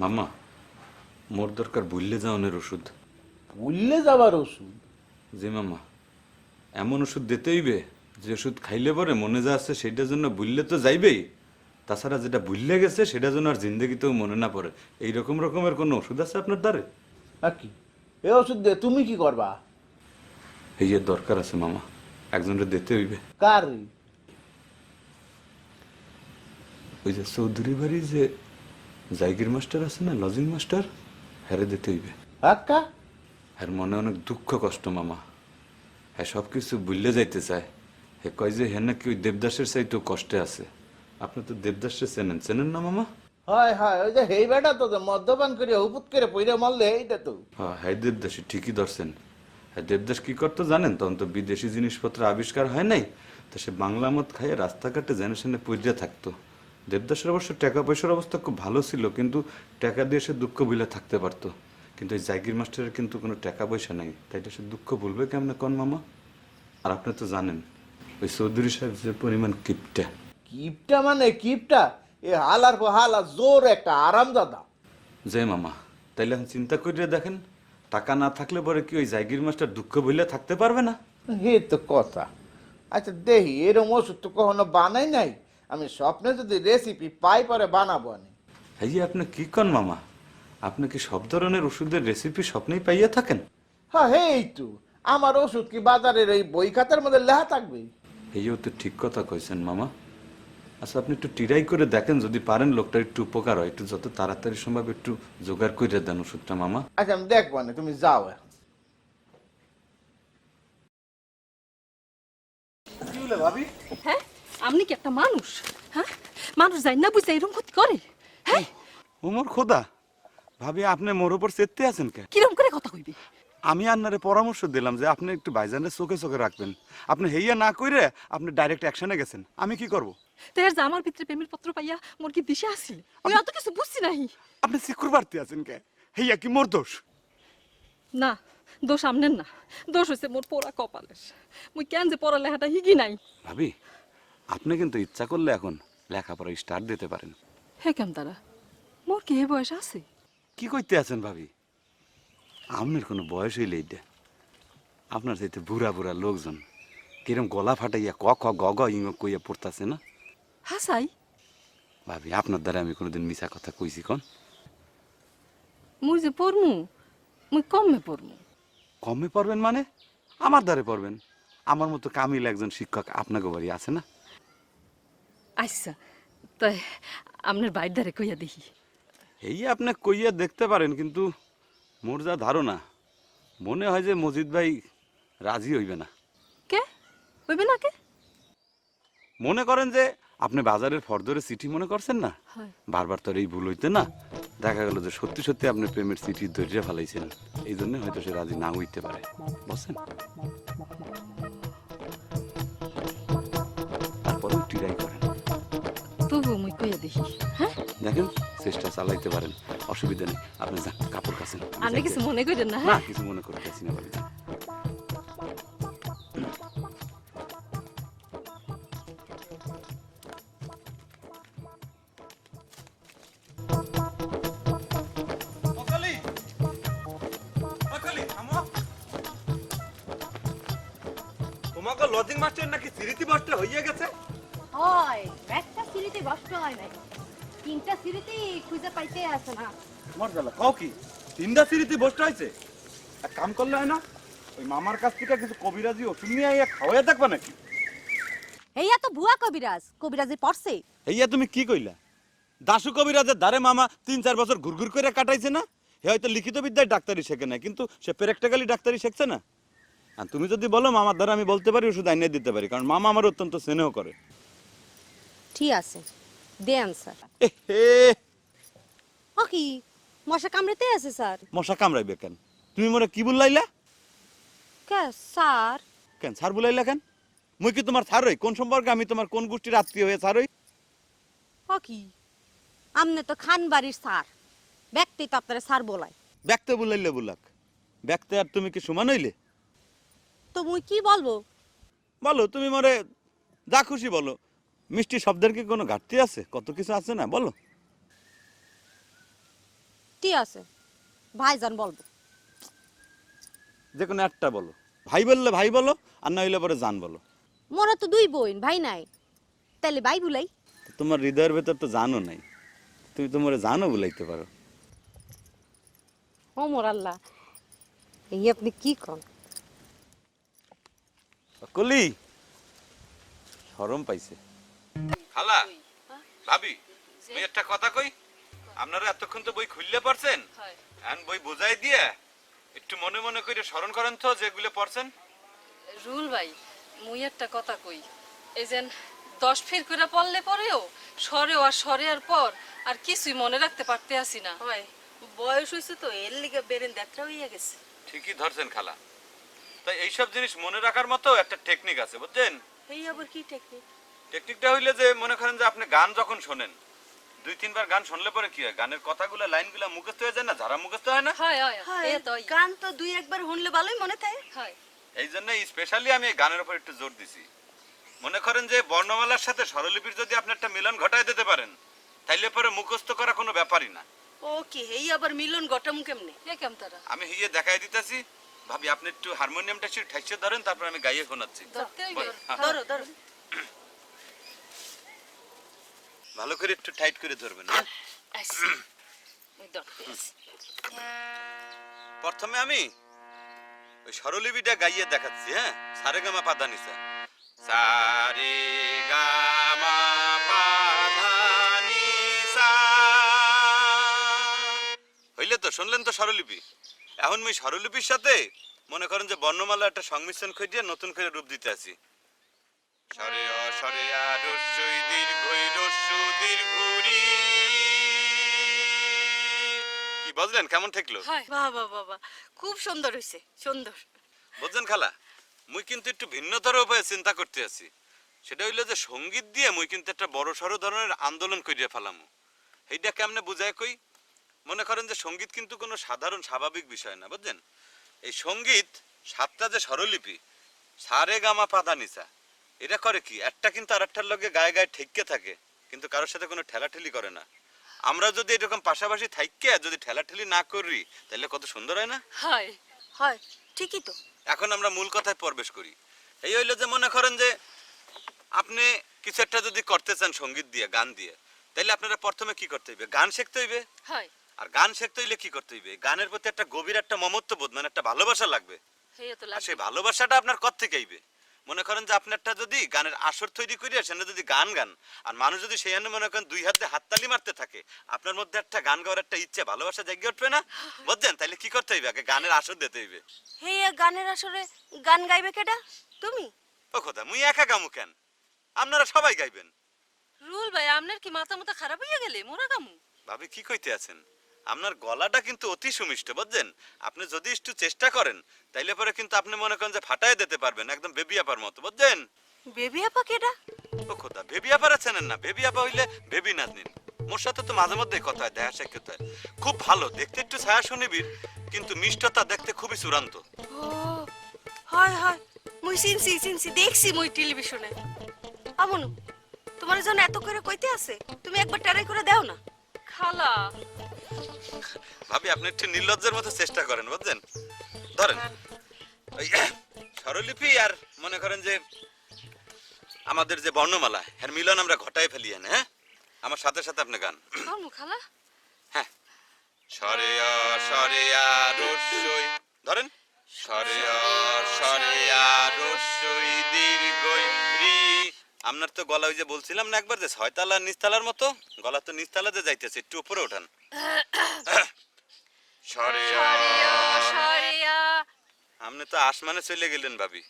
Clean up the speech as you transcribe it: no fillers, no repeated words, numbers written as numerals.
মামা, মোর দরকার ভুললে যাওয়ানের ওষুধ। ভুললে যাবার ওষুধ? জি মামা, এমন ওষুধ দিতে হইবে যে ওষুধ খাইলে পরে মনে যা আছে সেটার জন্য ভুললে তো যাইবেই, তাছাড়া যেটা ভুললে গেছে সেটার জন্য আর জিন্দগিতেও মনে না পড়ে। এই রকম রকমের কোনো ওষুধ আছে আপনার দ্বারে? কি এ ওষুধ দিয়ে তুমি কি করবা? এই এর দরকার আছে মামা, একজনের দিতে হইবে। কার? ওই যে চৌধুরী বাড়ি যে জায়গির মাস্টার আছে না, লজিং মাস্টার, হ্যারে দিতে হইবে। আক্কা? হ্যার মনে অনেক দুঃখ কষ্ট মামা, হ্যাঁ সব কিছু ভুললে যাইতে চায়। হে কয় যে হ্যাঁ নাকি ওই দেবদাসের চাইতেও কষ্টে আছে। আপনি তো দেবদাসকে চেনেন, চেনেন না মামা? হয় হয়, ওই যে হেই বেটা তো যে মদ্যপান করে হুপুত করে পইরে মরলে এইটা তো। হ্যাঁ হ্যাঁ, দেবদাসী ঠিকই ধরছেন। হ্যাঁ দেবদাস কি করতো জানেন? তখন তো বিদেশি জিনিসপত্র আবিষ্কার হয় নাই, তো সে বাংলা মদ খাইয়ে রাস্তাঘাটে জেনে শুনে পইরে থাকতো। দেবদাসের অবশ্য টাকা পয়সার অবস্থা খুব ভালো ছিল, কিন্তু টাকা দিয়ে সে দুঃখ ভুলে থাকতে পারতো। কিন্তু এই জাগির মাস্টারের কিন্তু কোনো টাকা পয়সা নাই, তাই সে দুঃখ ভুলবে কেমনে কোন মামা? আর আপনি তো জানেন ওই চৌধুরী সাহেব যে পরিমাণ কিপটা। কিপটা মানে কিপটা? এ হালার পর হালা জোর একটা আরাম দাদা। যে মামা, তাইলে এখন চিন্তা করিয়া দেখেন, টাকা না থাকলে পরে কি ওই জাগির মাস্টার দুঃখ ভুলে থাকতে পারবে না? হে তো কথা। আচ্ছা দেখি, এরম ওষুধ তো কখনো বানাই নাই। আমি স্বপ্নে যদি রেসিপি পাই পরে বানাবো আমি। এই যে আপনি কি কন মামা, আপনি কি সব ধরনের ওষুধের রেসিপি স্বপ্নেই পাইয়া থাকেন? হ্যাঁ এই তো, আমার ওষুধ কি বাজারের এই বই খাতার মধ্যে লেখা থাকবে? এইও তো ঠিক কথা কইছেন মামা। আচ্ছা আপনি একটু ট্রাই করে দেখেন, যদি পারেন লোকটা একটু উপকার হয়, একটু যত তাড়াতাড়ি সম্ভব একটু জোগাড় করে দেন ওষুধটা মামা। আচ্ছা আমি দেখবো না, তুমি যাও এখন। কি হলো ভাবি? হ্যাঁ, আপনি কি একটা মানুষ? হ্যাঁ, মানুষ যাই না বুঝে এরকম ক্ষতি করে? হ্যাঁ, ওমর খোদা, ভাবি আপনি মোর উপর চেতে আছেন কে? কিরম করে কথা কইবি? আমি আপনারে পরামর্শ দিলাম যে আপনি একটু ভাইজানের চোখে চোখে রাখবেন। আপনি হেইয়া না কইরে আপনি ডাইরেক্ট অ্যাকশনে গেছেন, আমি কি করব? তের যে আমার ভিতরে প্রেমের পত্র পাইয়া মোর কি দিশে আসছিল? আমি অত কিছু বুঝছি নাহি। আপনি সিকুর বাড়তে আছেন কে? হেইয়া কি মোর দোষ? না, দোষ আমনের না, দোষ হইছে মোর পোড়া কপালের। মুই কেন যে পড়ালেখাটা হিগি নাই। ভাবি, আপনি কিন্তু ইচ্ছা করলে এখন লেখাপড়া স্টার্ট দিতে পারেন। হে কেম তারা, মোর কি এ বয়স আছে? কি কইতে আছেন ভাবি? আপনার কোনো বয়স হইলে এইটা, আপনার চাইতে বুড়া বুড়া লোকজন কিরম গলা ফাটাইয়া ক খ গ গ ইং কইয়া পড়তাছে না? হাসাই, ভাবি আপনার দ্বারা আমি কোনোদিন মিছা কথা কইছি কোন? মুই যে পড়মু, মুই কমে পড়মু। কমে পড়বেন মানে? আমার দ্বারে পড়বেন। আমার মতো কামিল একজন শিক্ষক আপনাকে বাড়ি আছে না? আচ্ছা, তাই আপনার বাইর ধারে কইয়া দেখি। এই আপনি কইয়া দেখতে পারেন, কিন্তু মোর যা ধারণা, মনে হয় যে মজিদ ভাই রাজি হইবে না। কে হইবে না কে? মনে করেন যে আপনি বাজারের ফর্দরে চিঠি মনে করছেন না, হয়। বারবার তোর এই ভুল হইতে না, দেখা গেল যে সত্যি সত্যি আপনি প্রেমের চিঠি ধৈর্য ফেলাইছেন, এই জন্য হয়তো সে রাজি না হইতে পারে, বুঝছেন? তারপরে ট্রাই করেন, তবু মুই কইয়া দেখি। হ্যাঁ, দেখেন চেষ্টা চালাইতে পারেন, অসুবিধা নেই। আপনি যান কাপড় কাছেন। আপনি কিছু মনে করেন না? না হ্যাঁ, কিছু মনে করতেছি না বাড়ি। তোমাকে লজিং মাস্টার নাকি সিরিতি মাস্টার হইয়া গেছে? হয়, একটা সিঁড়িতে কষ্ট হয় নাই, তিনটা সিঁড়িতেই খুঁজে পাইতে আসে না। তোমার জ্বালা কাও কি তিনটা সিরিতি বসতে হয়েছে? এক কাম করলে হয় না, ওই মামার কাছ থেকে কিছু কবিরাজি ওষুধ নিয়ে আইয়া খাওয়াইয়া দেখবা নাকি? এইয়া তো ভুয়া কবিরাজ, কবিরাজি পড়ছে। এইয়া তুমি কি কইলা? দাসু কবিরাজের দ্বারে মামা ৩-৪ বছর ঘুরঘুর করে কাটাইছে না? হে হয়তো লিখিত বিদ্যায় ডাক্তারি শেখে না, কিন্তু সে প্র্যাকটিক্যালি ডাক্তারি শিখছে না। আর তুমি যদি বলো মামার দ্বারা আমি বলতে পারি, ওষুধ আইনে দিতে পারি, কারণ মামা আমার অত্যন্ত স্নেহ করে। ঠিক আছে, দেন স্যার। হে, ও কি মশা কামড়াতে আছে স্যার? মশা কামড়াইবে কেন? তুমি মনে কি বললাইলা? কে স্যার? কেন স্যার বলাইলা কেন? মুই কি তোমার স্যার হই? কোন সম্পর্কে আমি তোমার কোন গোষ্ঠীর আত্মীয় হয়ে স্যার হই? ও কি আমনে তো খান বাড়ির স্যার, ব্যক্তি তো আপনারা স্যার বলায়। ব্যক্তি বলাইলে বুলাক, ব্যক্তি আর তুমি কি সমান হইলে? তো মুই কি বলবো? বলো তুমি মরে যা খুশি বলো। মিষ্টি শব্দের কি কোনো ঘাটতি আছে? কত কিছু আছে না, বলো। যুক্তি আছে ভাইজান বলবো। যে কোনো একটা বলো, ভাই বললে ভাই বলো, আর না হইলে পরে জান বলো। মোরা তো দুই বোন, ভাই নাই, তাহলে ভাই বুলাই। তোমার হৃদয়ের ভেতর তো জানো নাই, তুমি তোমার জানো বলাইতে পারো। ও মোর আল্লাহ, এই আপনি কি কন? কলি শরম পাইছে। খালা, ভাবি, আমি একটা কথা কই। আপনারা এতক্ষণ তো বই খুললে পড়ছেন, এখন বই বোঝাই দিয়ে একটু মনে মনে করে স্মরণ করেন তো যেগুলো পড়ছেন। রুল ভাই, মুই একটা কথা কই, এই যে 10 ফির করে পড়লে পরেও সরে আর পর আর কিছুই মনে রাখতে পারতে আসি না। হয় বয়স হয়েছে তো এর লিগে বেরেন দেখা হইয়া গেছে। ঠিকই ধরছেন খালা। তাই এইসব জিনিস মনে রাখার মতো একটা টেকনিক আছে, বুঝছেন? এই আবার কি টেকনিক? টেকনিকটা হইলে যে মনে করেন যে আপনি গান যখন শোনেন, 2-3 বার গান শুনলে পরে কি হয়, গানের কথাগুলো লাইনগুলো মুখস্থ হয়ে যায় না, যারা মুখস্থ হয় না। হয় হয় হয় এই তো গান তো দুই একবার শুনলে ভালোই মনে থাকে। হয়। এই জন্য স্পেশালি আমি এই গানের উপর একটু জোর দিছি। মনে করেন যে বর্ণমালার সাথে স্বরলিপির যদি আপনি একটা মিলন ঘটায় দিতে পারেন, তাইলে পরে মুখস্থ করা কোনো ব্যাপারই না। ও কি এই আবার মিলন ঘটামু কেমনে? এ কেম তারা আমি হিয়ে দেখাই দিতেছি। ভাবি আপনি একটু হারমোনিয়ামটা একটু ঠাইসে ধরেন, তারপর আমি গাইয়ে শোনাচ্ছি। ধরতে হইবে। হ্যাঁ। ধরো ধরো। ভালো করে একটু টাইট করে ধরবেন, হ্যাঁ? আইসি। ওই ধরতে আইসি। প্রথমে আমি ওই স্বরলিপিটা গাইয়ে দেখাচ্ছি, হ্যাঁ? সারে গামা পাদা নিসা, সারে গামা পাদা নিসা। হইলে তো, শুনলেন তো স্বরলিপি। এখন আমি স্বরলিপির সাথে মনে করেন যে বর্ণমালা একটা সংমিশ্রণ খুঁজে নতুন করে রূপ দিতে আছি। স্বরে অ স্বরে আ রস্যই দীর্ঘই রস্যু দীর্ঘরি। কি বুঝলেন কেমন ঠেকলো? হয় বাহ বাহ বাহ বাহ, খুব সুন্দর হইছে, সুন্দর। বুঝছেন খালা, মুই কিন্তু একটু ভিন্নতর উপায়ে চিন্তা করতে আছি। সেটা হইলো যে সঙ্গীত দিয়ে মুই কিন্তু একটা বড় সড়ো ধরনের আন্দোলন করিয়া ফেলামু। এইটা কেমনে বুঝায় কই, মনে করেন যে সঙ্গীত কিন্তু কোনো সাধারণ স্বাভাবিক বিষয় না, বুঝছেন? এই সঙ্গীত 7টা যে স্বরলিপি, সারে গামা পাদা নিসা, এটা করে কি, একটা কিন্তু আরেকটার লগে গায়ে গায়ে ঠেককে থাকে, কিন্তু কারোর সাথে কোনো ঠেলাঠেলি করে না। আমরা যদি এরকম পাশাপাশি থাইকে যদি ঠেলাঠেলি না করি, তাহলে কত সুন্দর হয় না? হয় হয় ঠিকই তো। এখন আমরা মূল কথায় প্রবেশ করি। এই হইলো যে মনে করেন যে আপনি কিছু একটা যদি করতে চান সঙ্গীত দিয়ে, গান দিয়ে, তাহলে আপনারা প্রথমে কি করতে হইবে, গান শিখতে হইবে। হয় আর গান শিখতে হইলে কি করতে হইবে, গানের প্রতি একটা গভীর একটা মমত্ববোধ, মানে একটা ভালোবাসা লাগবে। হেই তো আর লাগবে। সেই ভালোবাসাটা আপনার কত থেকে আইবে? মনে করেন যে আপনি একটা যদি গানের আসর তৈরি করি, সেখানে যদি গান গান, আর মানুষ যদি সেই মনে করেন 2 হাত দিয়ে হাততালি মারতে থাকে, আপনার মধ্যে একটা গান গাওয়ার একটা ইচ্ছে, ভালোবাসা জেগে উঠবে না? বুঝছেন? তাহলে কি করতে হইবে, আগে গানের আসর দিতে হইবে। হেই গানের আসরে গান গাইবে কেডা? তুমি? ও খোদা, মুই একা গামু কেন, আপনারা সবাই গাইবেন। রুল ভাই, আপনার কি মাথা মাথা খারাপ হইয়া গেলে মোরা কামু? ভাবি কি কইতে আছেন? আপনার গলাটা কিন্তু অতি সুমিষ্ট, বুঝছেন? আপনি যদি একটু চেষ্টা করেন, তাইলে পরে কিন্তু আপনি মনে করেন যে ফাটায় দিতে পারবেন, একদম বেবি আপার মতো, বুঝছেন? বেবি আপা কেডা? ও খোদা, বেবি আপার আছেন না? বেবি আপা হইলে বেবি নাজনীন। মোর সাথে তো মাঝে মধ্যে কথা হয়, দেখা সাক্ষাৎ হয়। খুব ভালো দেখতে, একটু ছায়া শুনিবির, কিন্তু মিষ্টতা দেখতে খুবই চূড়ান্ত। ও হয় হয়, মুই চিনছি দেখছি মুই টেলিভিশনে। আমনু তোমার জন্য এত করে কইতে আছে, তুমি একবার ট্রাই করে দাও না। খালা ভাবি আপনি একটু নির্লজ্জের মতো চেষ্টা করেন, বুঝছেন? ধরেন ওই স্বরলিপি আর মনে করেন যে আমাদের যে বর্ণমালা, এর মিলন আমরা ঘটায় ফেলি। হ্যাঁ, আমার সাথে সাথে আপনি গান। কামু খালা হ্যাঁ, স্বরে অ স্বরে আ রস্যই, ধরেন স্বরে অ স্বরে আ রস্যই দীর্ঘই রি। আপনার তো গলা ওই যে বলছিলাম না একবার যে 6 তালা নিচতলার মতো, গলা তো নিচতলা যে যাইতেছে, একটু উপরে ওঠান। স্বরে অ, সরিয়া আপনি তো আসমানে চলে গেলেন ভাবি।